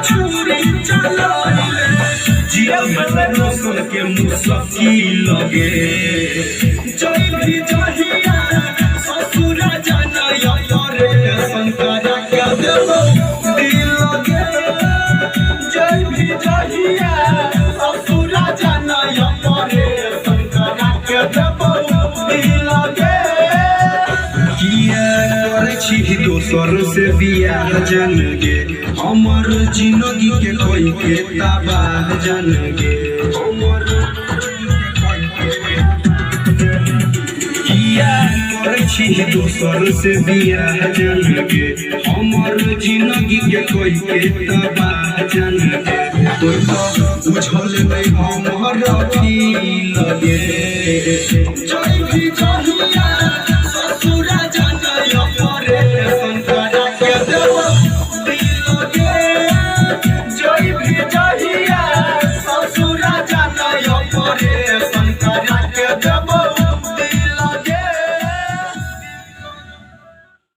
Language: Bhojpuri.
छुरी चलाइले जिया में रोशन के मुश्किल लगे जय भी जहिया ससुर जाना रे शंकर के देबो दिल लगे जय भी जहिया ससुर जाना रे शंकर के देबो दिल लगे दोसर से बियाह जन गे हमर जिंदगी के कोई के तबाह जन गे दोसर से बियाह जन गे हमर जिंदगी के कोई के तबाह जन गे तो बुझल नहीं हमर की लगे